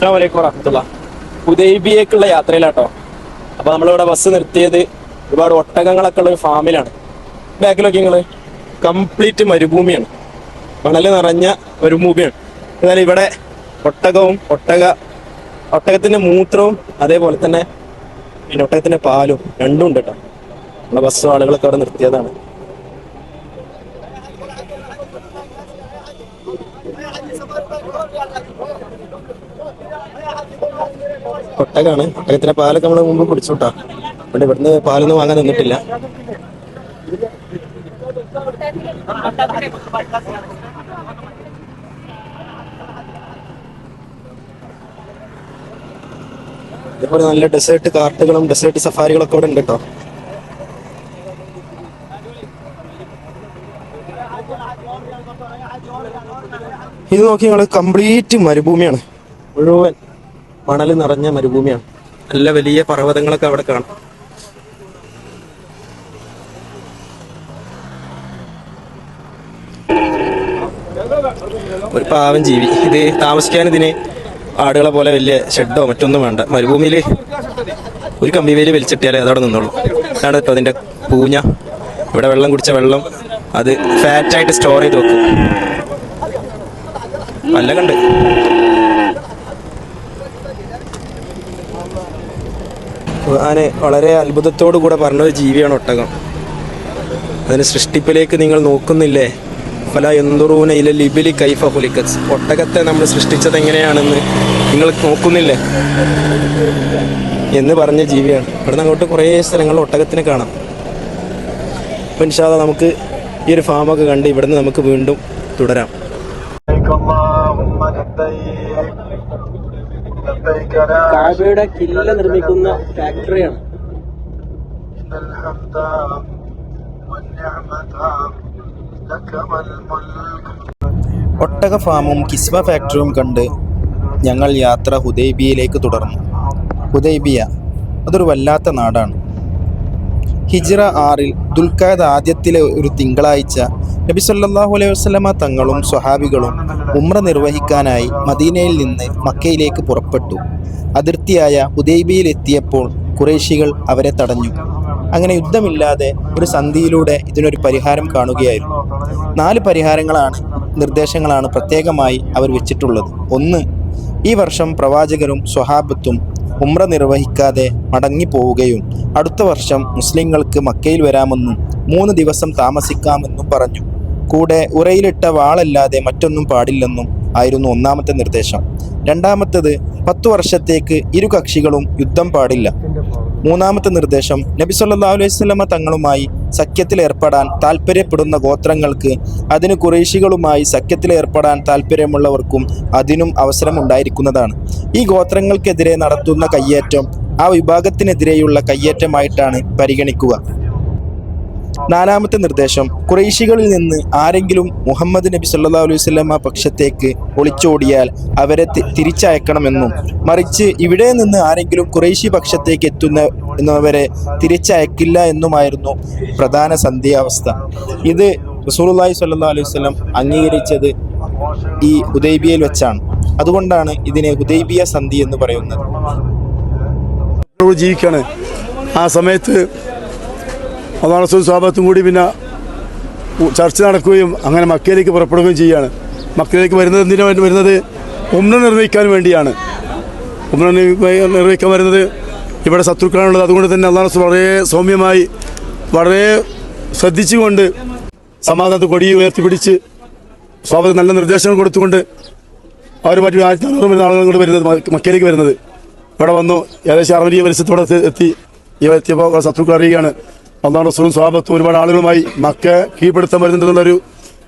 അസ്സലാമു അലൈക്കും വറഹ്മത്തുള്ളാ. ഹുദൈബിയക്കുള്ള യാത്രയിലാട്ടോ. അപ്പൊ നമ്മളിവിടെ ബസ് നിർത്തിയത് ഒരുപാട് ഒട്ടകങ്ങളൊക്കെ ഉള്ള ഒരു ഫാമിലാണ്. ബാക്കിലൊക്കെ നിങ്ങള് കംപ്ലീറ്റ് മരുഭൂമിയാണ്, മണല് നിറഞ്ഞ മരുഭൂമിയാണ്. എന്നാൽ ഇവിടെ ഒട്ടകത്തിന്റെ മൂത്രവും അതേപോലെ തന്നെ പിന്നെ ഒട്ടകത്തിന്റെ പാലും രണ്ടും ഉണ്ട് കേട്ടോ. നമ്മളെ ബസ്സും ആളുകളൊക്കെ അവിടെ നിർത്തിയതാണ്. ഒട്ടകത്തിന്റെ പാലൊക്കെ നമ്മള് മുമ്പ് കുടിച്ചുട്ടാ. അതുകൊണ്ട് ഇവിടുന്ന് പാലൊന്നും വാങ്ങാൻ നിന്നിട്ടില്ല. ഇതേപോലെ നല്ല ഡെസേർട്ട് കാർട്ടുകളും ഡെസേർട്ട് സഫാരികളൊക്കെ ഇവിടെ ഉണ്ട് കേട്ടോ. ഇത് നോക്കി ഞങ്ങള് കംപ്ലീറ്റ് മരുഭൂമിയാണ്, മുഴുവൻ മണല് നിറഞ്ഞ മരുഭൂമിയാണ്. നല്ല വലിയ പർവ്വതങ്ങളൊക്കെ അവിടെ കാണാം. ഒരു പാവം ജീവി. ഇത് താമസിക്കാൻ ഇതിന് ആടുകളെ പോലെ വലിയ ഷെഡോ മറ്റൊന്നും വേണ്ട. മരുഭൂമിയിൽ ഒരു കമ്പി വേലി വലിച്ചിട്ടിയാലേ അതവിടെ നിന്നുള്ളൂ. അതാണ് കേട്ടോ അതിന്റെ പൂഞ്ഞ. ഇവിടെ വെള്ളം കുടിച്ച വെള്ളം അത് ഫാറ്റായിട്ട് സ്റ്റോർ ചെയ്ത് വെക്കും. നല്ല കണ്ട് ഞാന് വളരെ അത്ഭുതത്തോടു കൂടെ പറഞ്ഞൊരു ജീവിയാണ് ഒട്ടകം. അതിന് സൃഷ്ടിപ്പിലേക്ക് നിങ്ങൾ നോക്കുന്നില്ലേ? ഫല യൻദുറൂന ഇലൽ ഇബ്ലി കൈഫ ഖുലിഖത്. ഒട്ടകത്തെ നമ്മൾ സൃഷ്ടിച്ചത് എങ്ങനെയാണെന്ന് നിങ്ങൾ നോക്കുന്നില്ലേ എന്ന് പറഞ്ഞ ജീവിയാണ്. ഇവിടുന്ന് അങ്ങോട്ട് കുറേ സ്ഥലങ്ങളിൽ ഒട്ടകത്തിനെ കാണാം. അപ്പം ഇൻഷാ അല്ലാഹ് നമുക്ക് ഈ ഒരു ഫാമൊക്കെ കണ്ട് ഇവിടുന്ന് നമുക്ക് വീണ്ടും തുടരാം. കാബയുടെ കില്ല നിർമ്മിക്കുന്ന ഫാക്ടറിയാണ്. ഒട്ടക ഫാമും കിസ്വ ഫാക്ടറിയും കണ്ട് ഞങ്ങൾ യാത്ര ഹുദൈബിയയിലേക്ക് തുടർന്നു. ഹുദൈബിയ അതൊരു വല്ലാത്ത നാടാണ്. ഹിജ്റ 6 ദുൽഖഅദ ആദ്യത്തിലെ ഒരു തിങ്കളാഴ്ച നബി സല്ലല്ലാഹു അലൈഹി വസല്ലമ തങ്ങളും സ്വഹാബികളും ഉംറ നിർവഹിക്കാനായി മദീനയിൽ നിന്ന് മക്കയിലേക്ക് പുറപ്പെട്ടു. അതിർത്തിയായ ഹുദൈബിയയിൽ എത്തിയപ്പോൾ ഖുറൈശികൾ അവരെ തടഞ്ഞു. അങ്ങനെ യുദ്ധമില്ലാതെ ഒരു സന്ധിയിലൂടെ ഇതിനൊരു പരിഹാരം കാണുകയായിരുന്നു. 4 നിർദ്ദേശങ്ങളാണ് പ്രത്യേകമായി അവർ വെച്ചിട്ടുള്ളത്. 1, ഈ വർഷം പ്രവാചകരും സ്വഹാബത്തും ഉംറ നിർവഹിക്കാതെ മടങ്ങിപ്പോവുകയും അടുത്ത വർഷം മുസ്ലിങ്ങൾക്ക് മക്കയിൽ വരാമെന്നും 3 ദിവസം താമസിക്കാമെന്നും പറഞ്ഞു. കൂടെ ഉറയിലിട്ട വാളല്ലാതെ മറ്റൊന്നും പാടില്ലെന്നും ആയിരുന്നു 1ാമത്തെ നിർദ്ദേശം. 2ാമത്തേത് 10 വർഷത്തേക്ക് ഇരു കക്ഷികളും യുദ്ധം പാടില്ല. 3ാമത്തെ നിർദ്ദേശം നബി സല്ലല്ലാഹു അലൈഹി വസല്ലമ തങ്ങളുമായി സഖ്യത്തിലേർപ്പെടാൻ താല്പര്യപ്പെടുന്ന ഗോത്രങ്ങൾക്ക് അതിന് ഖുറൈശികളുമായി സഖ്യത്തിലേർപ്പെടാൻ താല്പര്യമുള്ളവർക്കും അതിനും അവസരം ഉണ്ടായിരിക്കുന്നതാണ്. ഈ ഗോത്രങ്ങൾക്കെതിരെ നടത്തുന്ന കയ്യേറ്റം ആ വിഭാഗത്തിനെതിരെയുള്ള കയ്യേറ്റമായിട്ടാണ് പരിഗണിക്കുക. 4ാമത്തെ നിർദ്ദേശം ഖുറൈശികളിൽ നിന്ന് ആരെങ്കിലും മുഹമ്മദ് നബി സല്ലല്ലാഹു അലൈഹി വസല്ലമ പക്ഷത്തേക്ക് ഒളിച്ചോടിയാൽ അവരെ തിരിച്ചയക്കണമെന്നും മറിച്ച് ഇവിടെ നിന്ന് ആരെങ്കിലും ഖുറൈശി പക്ഷത്തേക്ക് എത്തുന്നവരെ തിരിച്ചയക്കില്ല എന്നുമായിരുന്നു പ്രധാന സന്ധിയാവസ്ഥ. ഇത് റസൂലുള്ളാഹി സ്വല്ലല്ലാഹു അലൈഹി വസല്ലം അംഗീകരിച്ചത് ഈ ഹുദൈബിയയിൽ വെച്ചാണ്. അതുകൊണ്ടാണ് ഇതിനെ ഹുദൈബിയ സന്ധി എന്ന് പറയുന്നത്. ജീവിക്കാണ് ആ സമയത്ത് അതാണ് സ്വഭാവത്തും കൂടി പിന്നെ ചർച്ച നടക്കുകയും അങ്ങനെ മക്കയിലേക്ക് പുറപ്പെടുകയും ചെയ്യുകയാണ്. മക്കയിലേക്ക് വരുന്നത് ഉംറ നിർവഹിക്കാൻ വേണ്ടിയാണ്. ഉംറ നിർവഹിക്കാൻ വരുന്നത് ഇവിടെ ശത്രുക്കളാണുള്ളത്. അതുകൊണ്ട് തന്നെ അള്ളാഹു വളരെ സൗമ്യമായി വളരെ ശ്രദ്ധിച്ചുകൊണ്ട് സമാധാനത്തെ കൊടി ഉയർത്തിപ്പിടിച്ച് സ്വാഭാവിക നല്ല നിർദ്ദേശങ്ങൾ കൊടുത്തുകൊണ്ട് അവർ മറ്റു 1400 ആളുകൾ വരുന്നത് മക്കയിലേക്ക് വരുന്നത്. ഇവിടെ വന്നു ഏകദേശം 60 പരിസരത്തോടെ എത്തി. എത്തിയപ്പോൾ ശത്രുക്കൾ അറിയുകയാണ് അള്ളാഹു റസൂലും സ്വഹാബത്തും ഒരുപാട് ആളുകളുമായി മക്ക കീഴ്പ്പെടുത്താൻ വരുന്നുണ്ടെന്നുള്ളൊരു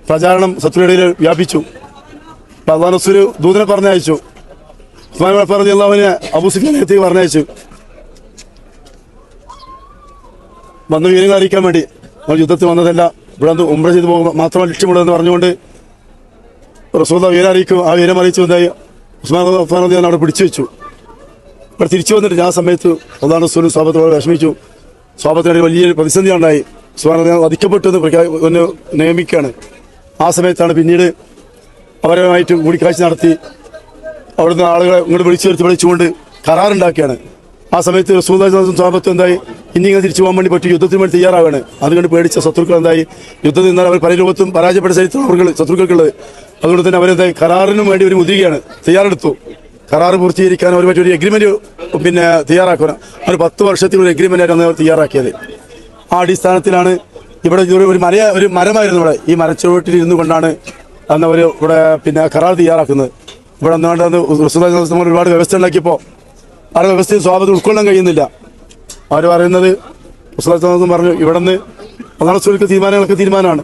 പ്രചാരണം ശത്രുക്കളിൽ വ്യാപിച്ചു. അപ്പം അള്ളാഹു റസൂൽ ദൂതനെ പറഞ്ഞയച്ചു. ഉസ്മാൻ റളിയല്ലാഹുവിനെ അബൂ സുഫിയാനെത്തിക്ക് പറഞ്ഞയച്ചു. വന്ന് വിവരങ്ങൾ അറിയിക്കാൻ വേണ്ടി. നമ്മൾ യുദ്ധത്തിൽ വന്നതല്ല, ഇവിടെ ഉംറ ചെയ്ത് പോകുമ്പോൾ മാത്രം ലക്ഷ്യമുള്ളതെന്ന് പറഞ്ഞുകൊണ്ട് റസൂൽ വിവരം അറിയിക്കും. ആ വിവരം അറിയിച്ചു എന്തായി ഉസ്മാൻ റളിയല്ലാഹു അവിടെ പിടിച്ചു വെച്ചു. ഇവിടെ തിരിച്ചു വന്നിട്ട് ആ സമയത്ത് അള്ളാഹു റസൂലും സ്വഹാബത്തോട് വിഷമിച്ചു. സ്വഭാവത്തിനൊരു വലിയൊരു പ്രതിസന്ധി ഉണ്ടായി. സുബ്ഹാനല്ലാഹ് വധിക്കപ്പെട്ടു എന്ന് നിയമിക്കുകയാണ്. ആ സമയത്താണ് പിന്നീട് അവരുമായിട്ട് കൂടിക്കാഴ്ച നടത്തി അവിടുന്ന് ആളുകളെ ഇങ്ങോട്ട് വിളിച്ചുകൊണ്ട് കരാറുണ്ടാക്കിയാണ്. ആ സമയത്ത് സ്വഭാവത്വം എന്തായി, ഇനി ഇങ്ങനെ തിരിച്ചു പോകാൻ വേണ്ടി പറ്റും, യുദ്ധത്തിന് വേണ്ടി തയ്യാറാവുകയാണ്. അതുകൊണ്ട് പേടിച്ച ശത്രുക്കൾ എന്തായി, യുദ്ധത്തിൽ നിന്നാൽ അവർ പല രൂപത്തും പരാജയപ്പെട്ട ചരിത്രം ശത്രുക്കൾക്കുള്ളത്. അതുകൊണ്ട് തന്നെ അവരെന്തായി കരാറിനും വേണ്ടി ഒരു മുതിരുകയാണ്, തയ്യാറെടുത്തു. കരാറ് പൂർത്തീകരിക്കാൻ ഒരു മറ്റൊരു എഗ്രിമെന്റ് തയ്യാറാക്കണം. ഒരു 10 വർഷത്തിൽ ഒരു എഗ്രിമെന്റ് ആയിരുന്നു അവർ തയ്യാറാക്കിയത്. ആ അടിസ്ഥാനത്തിലാണ് ഇവിടെ ഒരു മരമായിരുന്നു. ഇവിടെ ഈ മരച്ചുവട്ടിൽ ഇരുന്നു കൊണ്ടാണ് അന്ന് അവർ ഇവിടെ കരാർ തയ്യാറാക്കുന്നത്. ഇവിടെ ഒന്നുകൊണ്ട് ഒരുപാട് വ്യവസ്ഥ ഉണ്ടാക്കിയപ്പോൾ ആ വ്യവസ്ഥയും സ്വാഗതം ഉൾക്കൊള്ളാൻ കഴിയുന്നില്ല. അവർ പറയുന്നത് പറഞ്ഞു ഇവിടെ നിന്ന് അതാണ് സുരക്ഷ തീരുമാനമാണ്.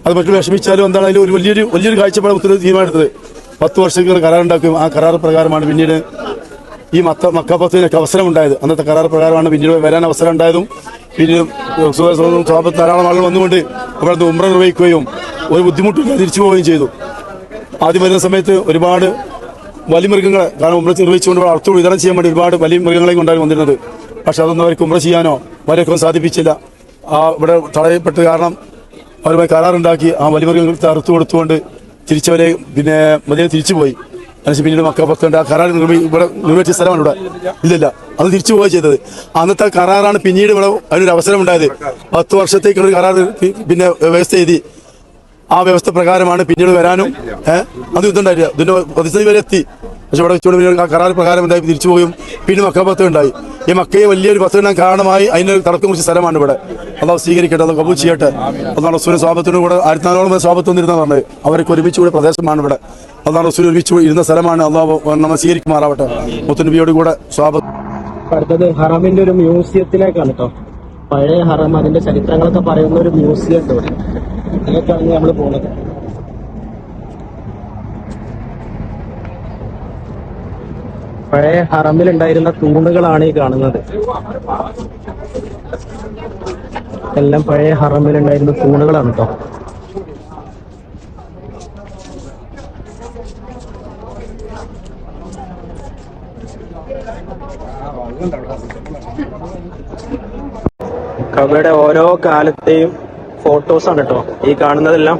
അത് മറ്റു വിഷമിച്ചാലും എന്താണ് അതിൽ ഒരു വലിയൊരു കാഴ്ചപ്പാട് തീരുമാനമെടുത്തത്. 10 വർഷത്തേക്ക് കരാറുണ്ടാക്കും. ആ കരാർ പ്രകാരമാണ് പിന്നീട് ഈ മക്കപ്പത്തിനൊക്കെ അവസരം ഉണ്ടായത്. അന്നത്തെ കരാർ പ്രകാരമാണ് പിന്നീട് വരാൻ അവസരം ഉണ്ടായതും. പിന്നീട് സ്വാഗതം ധാരാളം ആളുകൾ വന്നുകൊണ്ട് അവിടെ ഉംറ നിർവഹിക്കുകയും ഒരു ബുദ്ധിമുട്ടില്ല തിരിച്ചു പോവുകയും ചെയ്തു. ആദ്യം വരുന്ന സമയത്ത് ഒരുപാട് വലിമൃഗങ്ങളെ, കാരണം ഉംറ നിർവഹിച്ചുകൊണ്ട് അർത്ഥം വിതരണം ചെയ്യാൻ വേണ്ടി ഒരുപാട് വലിയ മൃഗങ്ങളെയും കൊണ്ടാണ് വന്നിരുന്നത്. പക്ഷെ അതൊന്നും അവർക്ക് ഉംറ ചെയ്യാനോ വരെയൊക്കെ സാധിപ്പിച്ചില്ല. ഇവിടെ തടയപ്പെട്ട കാരണം അവരുമായി കരാറുണ്ടാക്കി ആ വലിമൃഗങ്ങൾക്ക് അറുത്തു കൊടുത്തുകൊണ്ട് തിരിച്ചവരെ മദീന തിരിച്ചുപോയി. അതിന് പിന്നീട് മക്ക പത്തുണ്ട്. ആ കരാർ ഇവിടെ നിർവഹിച്ച സ്ഥലമാണ് ഇവിടെ ഇല്ലല്ല, അത് തിരിച്ചു പോവുക ചെയ്തത്. അന്നത്തെ കരാറാണ് പിന്നീട് ഇവിടെ അതിനൊരു അവസരം ഉണ്ടായത്. 10 വർഷത്തേക്കുള്ള കരാർ വ്യവസ്ഥ എഴുതി. ആ വ്യവസ്ഥ പ്രകാരമാണ് പിന്നീട് വരാനും അത് യുദ്ധം ഉണ്ടായില്ല. ഇതിന്റെ പ്രതിസന്ധി വരെ എത്തി. പക്ഷെ ഇവിടെ വെച്ചുകൊണ്ട് ആ കരാർ പ്രകാരം ഉണ്ടായി തിരിച്ചു പോയും. പിന്നെ മക്ക പത്ത് ഉണ്ടായി. ഈ മക്കയെ വലിയൊരു പത്ത് ഉണ്ടാൻ കാരണമായി അതിനൊരു തടക്കം കുറിച്ച സ്ഥലമാണ് ഇവിടെ. അള്ളാഹു സ്വീകരിക്കട്ടെ, അത് കബൂൽ ചെയ്യട്ടെ. അള്ളാഹു റസൂൽ സ്വാബത്തിനും കൂടെ 1400 സ്വാബത്ത് വന്നിരുന്ന പറഞ്ഞത് അവർക്ക് ഒരുമിച്ച് കൂടെ പ്രദേശമാണ് ഇവിടെ. അള്ളാഹു റസൂൽ ഒരുമിച്ച് ഇരുന്ന സ്ഥലമാണ്. അള്ളാഹു നമ്മൾ സ്വീകരിക്കുമാറാവട്ടെ. മുത്തുനബിയോട് കൂടെ സ്വാബത്ത്. അടുത്തത് ഹറമിന്റെ ഒരു മ്യൂസിയത്തിലേക്കാണ് കേട്ടോ. പഴയ ഹറം, അതിന്റെ ചരിത്രങ്ങളൊക്കെ പറയുന്ന ഒരു മ്യൂസിയം ഉണ്ട് ഇവിടെ. അതിലേക്കാണ് നമ്മൾ പോകുന്നത്. പഴയ ഹറമിലുണ്ടായിരുന്ന തൂണുകളാണ് ഈ കാണുന്നത്. എല്ലാം പഴയ ഹറമിലുണ്ടായിരുന്ന തൂണുകളാണ് കേട്ടോ. കബയുടെ ഓരോ കാലത്തെയും ഫോട്ടോസാണ് കേട്ടോ ഈ കാണുന്നതെല്ലാം.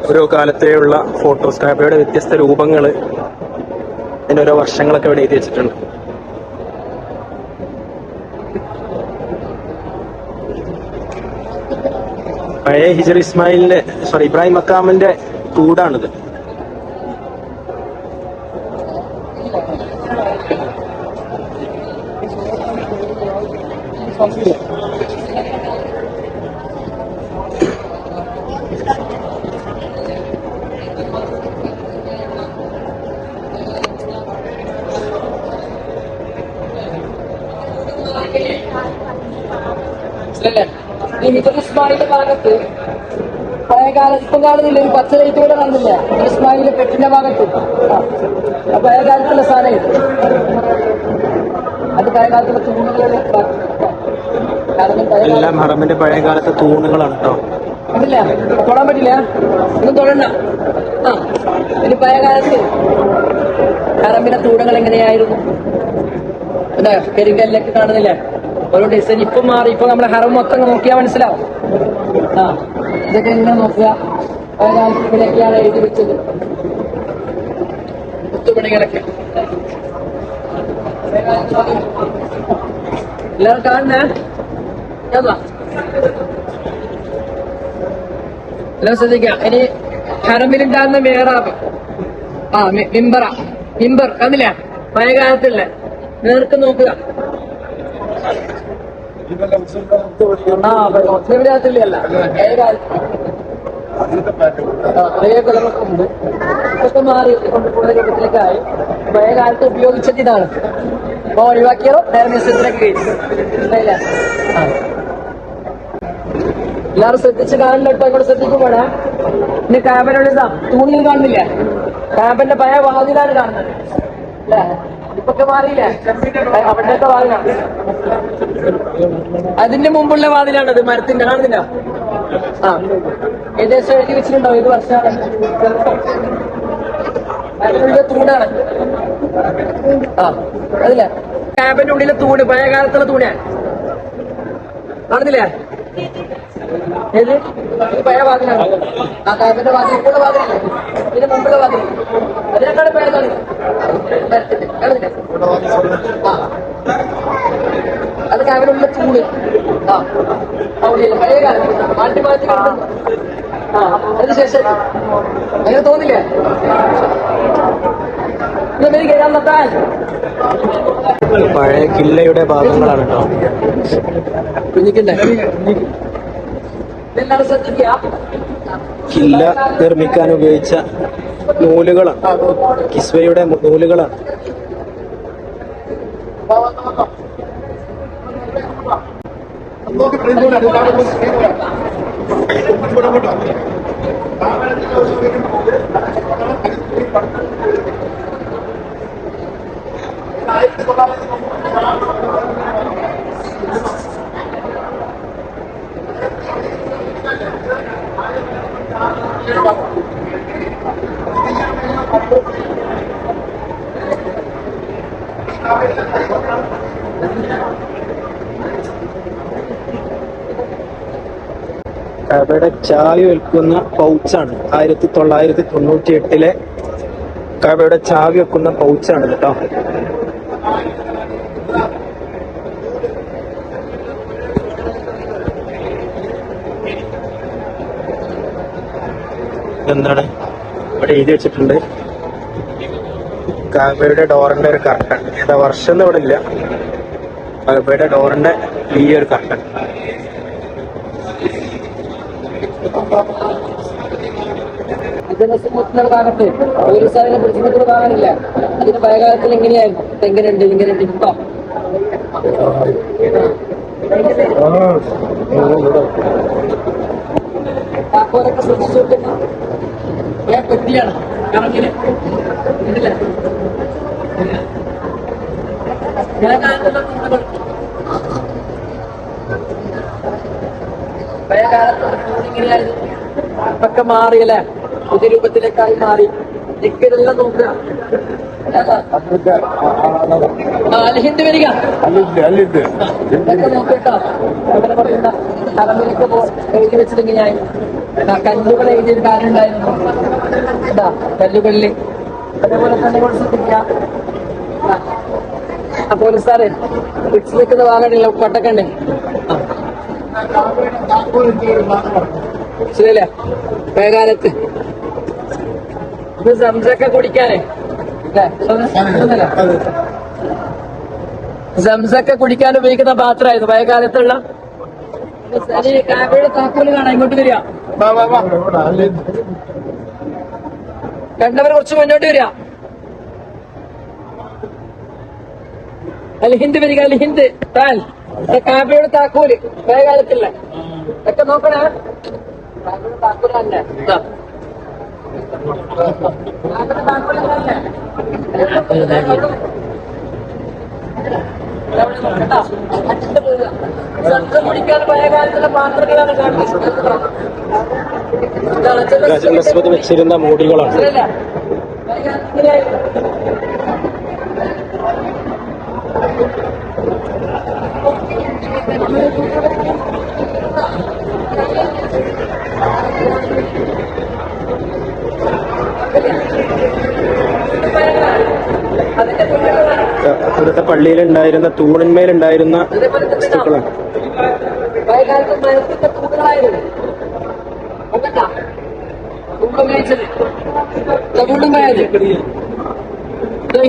ഓരോ കാലത്തെയുള്ള ഫോട്ടോസ്, കബയുടെ വ്യത്യസ്ത രൂപങ്ങള്, അതിന്റെ ഓരോ വർഷങ്ങളൊക്കെ ഇവിടെ എഴുതി വെച്ചിട്ടുണ്ട്. പഴയ ഹിജർ ഇബ്രാഹിം മക്കാമിന്റെ കൂടാണിത്. ഈ ഹിജർ ഇസ്മായിലിന്റെ ഭാഗത്ത് പഴയകാലം ഇപ്പം കാണുന്നില്ല, ഒരു പച്ച ലൈറ്റ് കൂടെ കാണുന്നില്ല. ഹിജർ ഇസ്മായിലിന്റെ പെട്ടിന്റെ ഭാഗത്ത് പഴയകാലത്തുള്ള സാധനം ഇത്. അത് പഴയകാലത്തുള്ള തൂണുകളുടെ എല്ലാം ഹറമിന്റെ പഴയ കാലത്തെ തൂണുകളാണ് കേട്ടോ. കണ്ടില്ല, തൊടാൻ പറ്റില്ല, ഒന്നും തൊടണ്ട. ഇനി പഴയകാലത്ത് ഹറമിന്റെ തൂണുകൾ എങ്ങനെയായിരുന്നു? എന്താ കരിങ്കല്ലൊക്കെ കാണുന്നില്ല, ഓരോ ഡിസൈൻ ഇപ്പം മാറി. ഇപ്പൊ നമ്മളെ ഹറം മൊത്തം നോക്കിയാൽ മനസ്സിലാവും. ഇതൊക്കെ എങ്ങനെ നോക്കുക, പഴയകാലത്ത് ഇവിടെയൊക്കെയാണ് എഴുതി വെച്ചത് കുത്തുപണികളൊക്കെ. എല്ലാവരും കാണുന്നേ, എല്ലാം ശ്രദ്ധിക്കാം. ഇനി ഹറമിലുണ്ടാകുന്ന മേറാബ്, മിമ്പർ കണ്ടില്ല, പഴയകാലത്തുള്ള നേർക്ക് നോക്കുക. മുസ്ലിമിനകത്തില്ല, പഴയ കളറൊക്കെ ഉണ്ട്. ഇതൊക്കെ മാറി കൊണ്ടുപോകുന്ന രൂപത്തിലേക്കായി. പഴയ കാലത്ത് ഉപയോഗിച്ചത് ഇതാണ്. അപ്പൊ ഒഴിവാക്കിയാലോ നേരെ മ്യൂസിയത്തിലേക്ക് കഴിച്ചു. എല്ലാവരും ശ്രദ്ധിച്ച് കാണില്ല കേട്ടോ, ഇവിടെ ശ്രദ്ധിക്കും വേണം. ഇനി കാബനുള്ളതാ തൂണിൽ കാണുന്നില്ല, കാബന്റെ പഴയ വാതിലാണ് കാണുന്നത് അല്ലേ? ഇപ്പൊക്കെ മാറിയില്ലേ, അവിടത്തെ വാതിലാണ്. അതിന്റെ മുമ്പുള്ള വാതിലാണത്, മരത്തിന്റെ കാണുന്നില്ല. ഏകദേശം എഴുതി വെച്ചിട്ടുണ്ടാവും ഏത് വർഷമാണ്. അതിനുള്ളിലെ തൂണാണ്. അതില്ല, ക്യാബിന്റെ ഉള്ളിലെ തൂണ് പഴയ കാലത്തുള്ള തൂണാണ്, കാണുന്നില്ലേ? ഏത് പഴയ വാതിലാണ്. ആ ക്യാബിന്റെ വാതിൽ ഇപ്പോഴുള്ള വാതിലല്ലേ, ഇതിന് മുമ്പുള്ള വാതിൽ. അതിനേക്കാളും പേരാണ് അത് കാവിലുള്ള ചൂട്. ആ അവിടെ പഴയ കാലം മാറ്റി മാറ്റി കണ്ടു. ആ അതിനുശേഷം അങ്ങനെ തോന്നില്ലേ? കേൾക്കാൻ നട്ടാൽ പഴയ കില്ലയുടെ ഭാഗങ്ങളാണ് കേട്ടോ. കുഞ്ഞിക്കണ്ടേ എല്ലാവരും ശ്രദ്ധിക്കുക. കില്ല നിർമ്മിക്കാൻ ഉപയോഗിച്ച നൂലുകളാണ്, കിസ്വയുടെ നൂലുകളാണ്. കഅബയുടെ ചാവി വെക്കുന്ന പൗച്ചാണ്. 1998 കഅബയുടെ ചാവി വെക്കുന്ന പൗച്ചാണ് കേട്ടോ. എന്താണ് ഇവിടെ എഴുതി വെച്ചിട്ടുണ്ട്? കഅബയുടെ ഡോറിന്റെ ഒരു കർട്ടൻ. ഏതാ വർഷം ഒന്നും ഇവിടെ ഇല്ല. കഅബയുടെ ഡോറിന്റെ ഈ ഒരു കർട്ടൻ. ഭാഗത്ത് പോലീസുകാരെ പിടിച്ചിട്ട് ഭാഗമില്ല. അതിന് പഴയകാലത്തിൽ എങ്ങനെയായിരുന്നു? എങ്ങനെയുണ്ട് ഇങ്ങനെയുണ്ട് ഇപ്പൊ താക്കോലൊക്കെ ശ്രദ്ധിച്ചു പെട്ടിയാണ് കറങ്ങില് ഇല്ല. പഴയകാലത്ത് ഇങ്ങനെയായിരുന്നു. ഒക്കെ മാറിയല്ലേ, പുതിയ രൂപത്തിലേക്കായി മാറി. ഇതെല്ലാം നോക്കുക. അൽഹിന്ദ് വരിക ഇതൊക്കെ നോക്കട്ടോ. അങ്ങനെ പറയുന്ന തലമുറയ്ക്ക് എഴുതി വെച്ചിട്ട് ഞാൻ കല്ലുകൾ എഴുതിയൊരു കാര്യം ഉണ്ടായിരുന്നു. എന്താ കല്ലുകളില് അതേപോലെ തന്നെ ശ്രദ്ധിക്കുക. പോലീസുകാരെ പിടിച്ചു നിൽക്കുന്ന വാങ്ങണില്ല, കൊട്ടക്കണ്ടേ ശരിയല്ലേ? പഴയകാലത്ത് ഇത് സംസൊക്കെ കുടിക്കാനേ സംസൊക്കെ കുടിക്കാൻ ഉപയോഗിക്കുന്ന പാത്രമായിരുന്നു പഴയകാലത്തുള്ള. കാക്കയുടെ താക്കോല് കാണാം, ഇങ്ങോട്ട് വരിക. കണ്ടവർ കുറച്ച് മുന്നോട്ട് വരിക. അൽഹിന്ദ് വരിക, അൽഹിന്ദ് താൻ കാബയുടെ താക്കോല് പഴയകാലത്തുള്ള ഒക്കെ നോക്കണേ. കാബയുടെ താക്കോല് തന്നെ കുടിക്കാൻ പഴയകാലത്തുള്ള പാത്രങ്ങളാണ് കാണുന്നത്. വെച്ചിരുന്ന മൂടികളാണ്. ഇവിടുത്തെ പള്ളിയിലുണ്ടായിരുന്ന തൂണിന്മേലുണ്ടായിരുന്ന വസ്തുക്കളാണ്.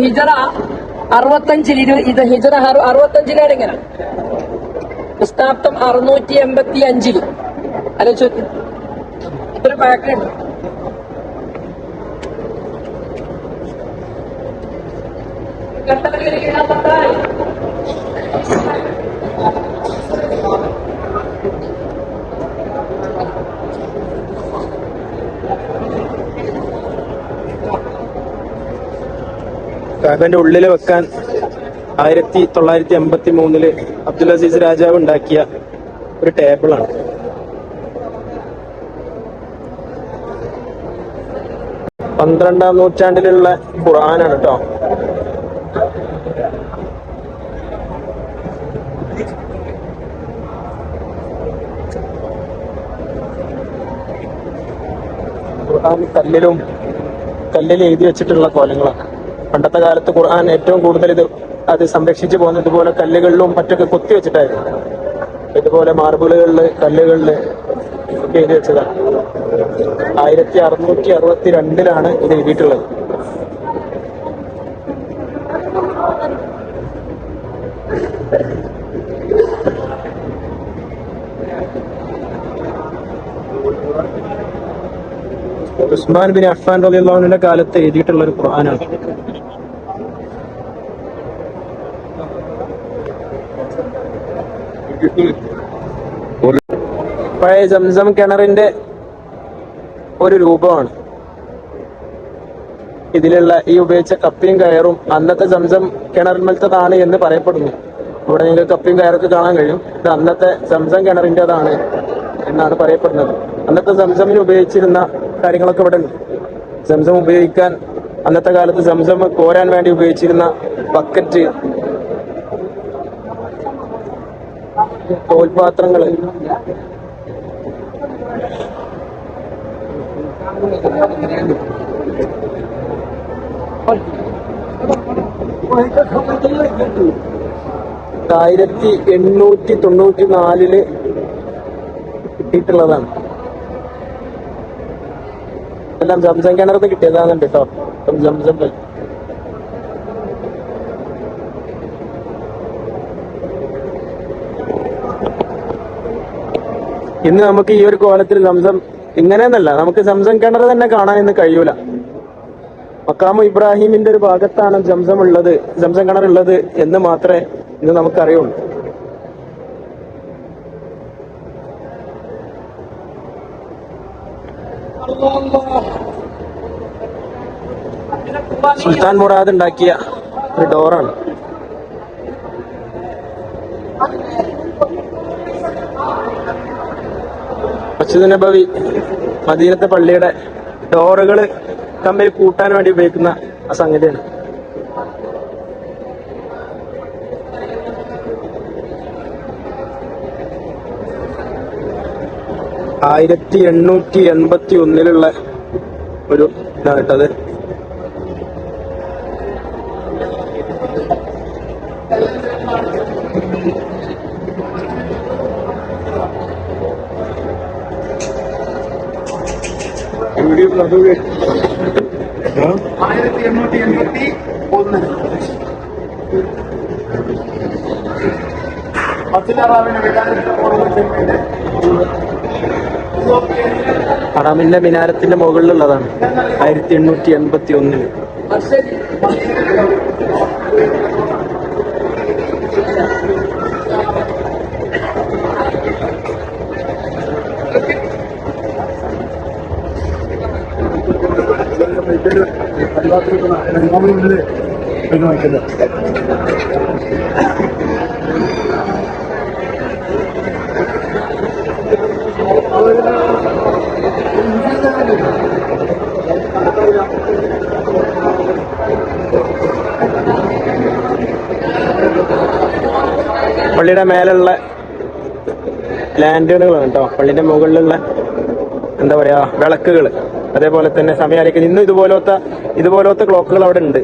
ഹിജറ 65 ഇത് ഹിജറ 65 ഇങ്ങനെ ക്രിസ്താബ്ദം 685 ആലോചിച്ചു. ഇതൊരു പഴക്കുണ്ട്. കഅബന്റെ ഉള്ളിൽ വെക്കാൻ 1983 അബ്ദുൽ അസീസ് രാജാവ് ഉണ്ടാക്കിയ ഒരു ടേബിളാണ്. പന്ത്രണ്ടാം നൂറ്റാണ്ടിലുള്ള ഖുർആനാണ് കേട്ടോ. ഖുർആൻ കല്ലിലും കല്ലിൽ എഴുതി വെച്ചിട്ടുള്ള കോലങ്ങളാണ്. പണ്ടത്തെ കാലത്ത് ഖുർആൻ ഏറ്റവും കൂടുതൽ അത് സംരക്ഷിച്ചു പോകുന്നത് ഇതുപോലെ കല്ലുകളിലും മറ്റൊക്കെ കൊത്തി വെച്ചിട്ടായിരുന്നു. ഇതുപോലെ മാർബിളുകളിൽ കല്ലുകളിൽ ഒക്കെ എഴുതി വെച്ചതാണ്. 1662 ഇത് എഴുതിയിട്ടുള്ളത്. ഉസ്മാൻ ബിൻ അഫ്ഫാൻ റളിയല്ലാഹു അൻഹുവിന്റെ കാലത്ത് എഴുതിയിട്ടുള്ള ഒരു ഖുർആനാണ്. പഴയ സംസം കിണറിന്റെ ഒരു രൂപമാണ് ഇതിലുള്ള ഈ ഉപയോഗിച്ച കപ്പിയും കയറും. അന്നത്തെ സംസം കിണറിന്മേലത്തതാണ് എന്ന് പറയപ്പെടുന്നു. ഇവിടെ നിങ്ങൾക്ക് കപ്പിയും കയറൊക്കെ കാണാൻ കഴിയും. ഇത് അന്നത്തെ സംസം കിണറിൻ്റെതാണ് എന്നാണ് പറയപ്പെടുന്നത്. അന്നത്തെ സംസമിൽ ഉപയോഗിച്ചിരുന്ന കാര്യങ്ങളൊക്കെ ഇവിടെ ഉണ്ട്. സംസം ഉപയോഗിക്കാൻ അന്നത്തെ കാലത്ത് സംസം കോരാൻ വേണ്ടി ഉപയോഗിച്ചിരുന്ന ബക്കറ്റ്, തോൽപാത്രങ്ങള്, ആയിരത്തി 1894 കിട്ടിയിട്ടുള്ളതാണ്. എല്ലാം സംസം കിണർന്ന് കിട്ടിയതാണ് കേട്ടോ. സംസം ഇന്ന് നമുക്ക് ഈ ഒരു കോലത്തിൽ സംസം ഇങ്ങനെയെന്നല്ല, നമുക്ക് സംസം കിണർ തന്നെ കാണാൻ ഇന്ന് കഴിയൂല. മക്കാമു ഇബ്രാഹിമിന്റെ ഒരു ഭാഗത്താണ് സംസം കിണർ ഉള്ളത് എന്ന് മാത്രമേ ഇന്ന് നമുക്കറിയുള്ളൂ. സുൽത്താൻ മുറാദ് ഉണ്ടാക്കിയ ഒരു ഡോറാണ്. മസ്ജിദ് നബവി, മദീനത്തെ പള്ളിയുടെ ഡോറുകൾ തമ്മിൽ കൂട്ടാൻ വേണ്ടി ഉപയോഗിക്കുന്ന ആ സംഗതിയാണ്. ആയിരത്തി 1881 ഒരു ഇതാണ് കേട്ടത്. ഹറമിന്റെ മിനാരത്തിന്റെ മുകളിലുള്ളതാണ്. 1881. പള്ളിയുടെ മേലുള്ള ലാൻഡേണുകളാണ് കേട്ടോ. പള്ളിന്റെ മുകളിലുള്ള എന്താ പറയാ വിളക്കുകൾ, അതേപോലെ തന്നെ സമയം അറിയിക്കുന്നത്. ഇന്നും ഇതുപോലത്തെ ക്ലോക്കുകൾ അവിടെ ഉണ്ട്.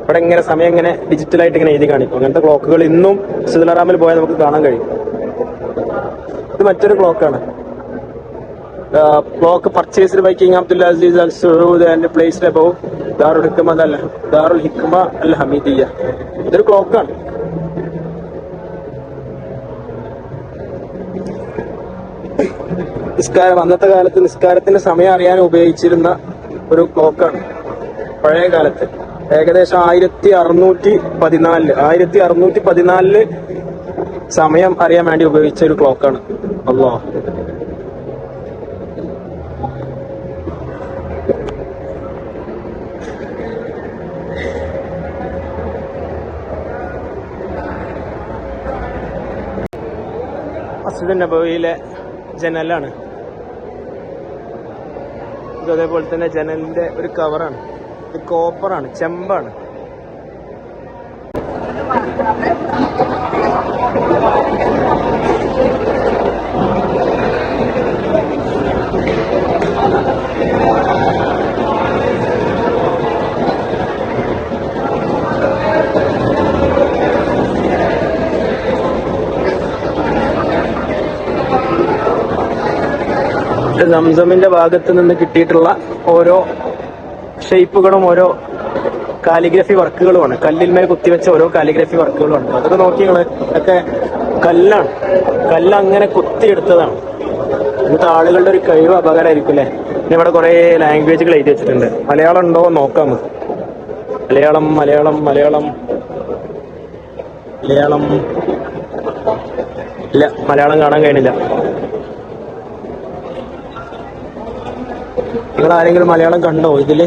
ഇവിടെ ഇങ്ങനെ സമയം ഇങ്ങനെ ഡിജിറ്റലായിട്ട് ഇങ്ങനെ എഴുതി കാണിക്കും. അങ്ങനത്തെ ക്ലോക്കുകൾ ഇന്നും മസ്ജിദുൽ ഹറാമിൽ പോയാൽ നമുക്ക് കാണാൻ കഴിയും. ഇത് മറ്റൊരു ക്ലോക്കാണ്. Clock purchased by King Abdul Aziz Al Saud and placed above Darul Hikma Al Hamidiya. ഇതൊരു ക്ലോക്കാണ്. അന്നത്തെ കാലത്ത് നിസ്കാരത്തിന്റെ സമയം അറിയാൻ ഉപയോഗിച്ചിരുന്ന ഒരു ക്ലോക്കാണ്. പഴയ കാലത്ത് ഏകദേശം 1614 സമയം അറിയാൻ വേണ്ടി ഉപയോഗിച്ച ഒരു ക്ലോക്കാണ്. അല്ലാഹ്, മസ്ജിദ് നബവിയിലെ ജനലാണ് ഇത്. അതേപോലെ തന്നെ ജനലിന്റെ ഒരു കവറാണ്. ഇത് കോപ്പറാണ്, ചെമ്പാണ്. സംസമിന്റെ ഭാഗത്ത് നിന്ന് കിട്ടിയിട്ടുള്ള ഓരോ ഷേപ്പുകളും ഓരോ കാലിഗ്രഫി വർക്കുകളുമാണ്. കല്ലിന്മേൽ കുത്തിവെച്ച ഓരോ കാലിഗ്രഫി വർക്കുകളുമാണ്. അതൊക്കെ നോക്കി നിങ്ങള്, ഒക്കെ കല്ലാണ്. കല്ലങ്ങനെ കുത്തിയെടുത്തതാണ്. ഇന്നത്തെ ആളുകളുടെ ഒരു കഴിവ് അപകടമായിരിക്കും അല്ലേ. പിന്നെ ഇവിടെ കുറെ ലാംഗ്വേജുകൾ എഴുതി വെച്ചിട്ടുണ്ട്. മലയാളം ഉണ്ടോ നോക്കാം നമുക്ക്. മലയാളം മലയാളം മലയാളം മലയാളം ഇല്ല, മലയാളം കാണാൻ കഴിയുന്നില്ല. നിങ്ങൾ ആരെങ്കിലും മലയാളം കണ്ടോ ഇതില്?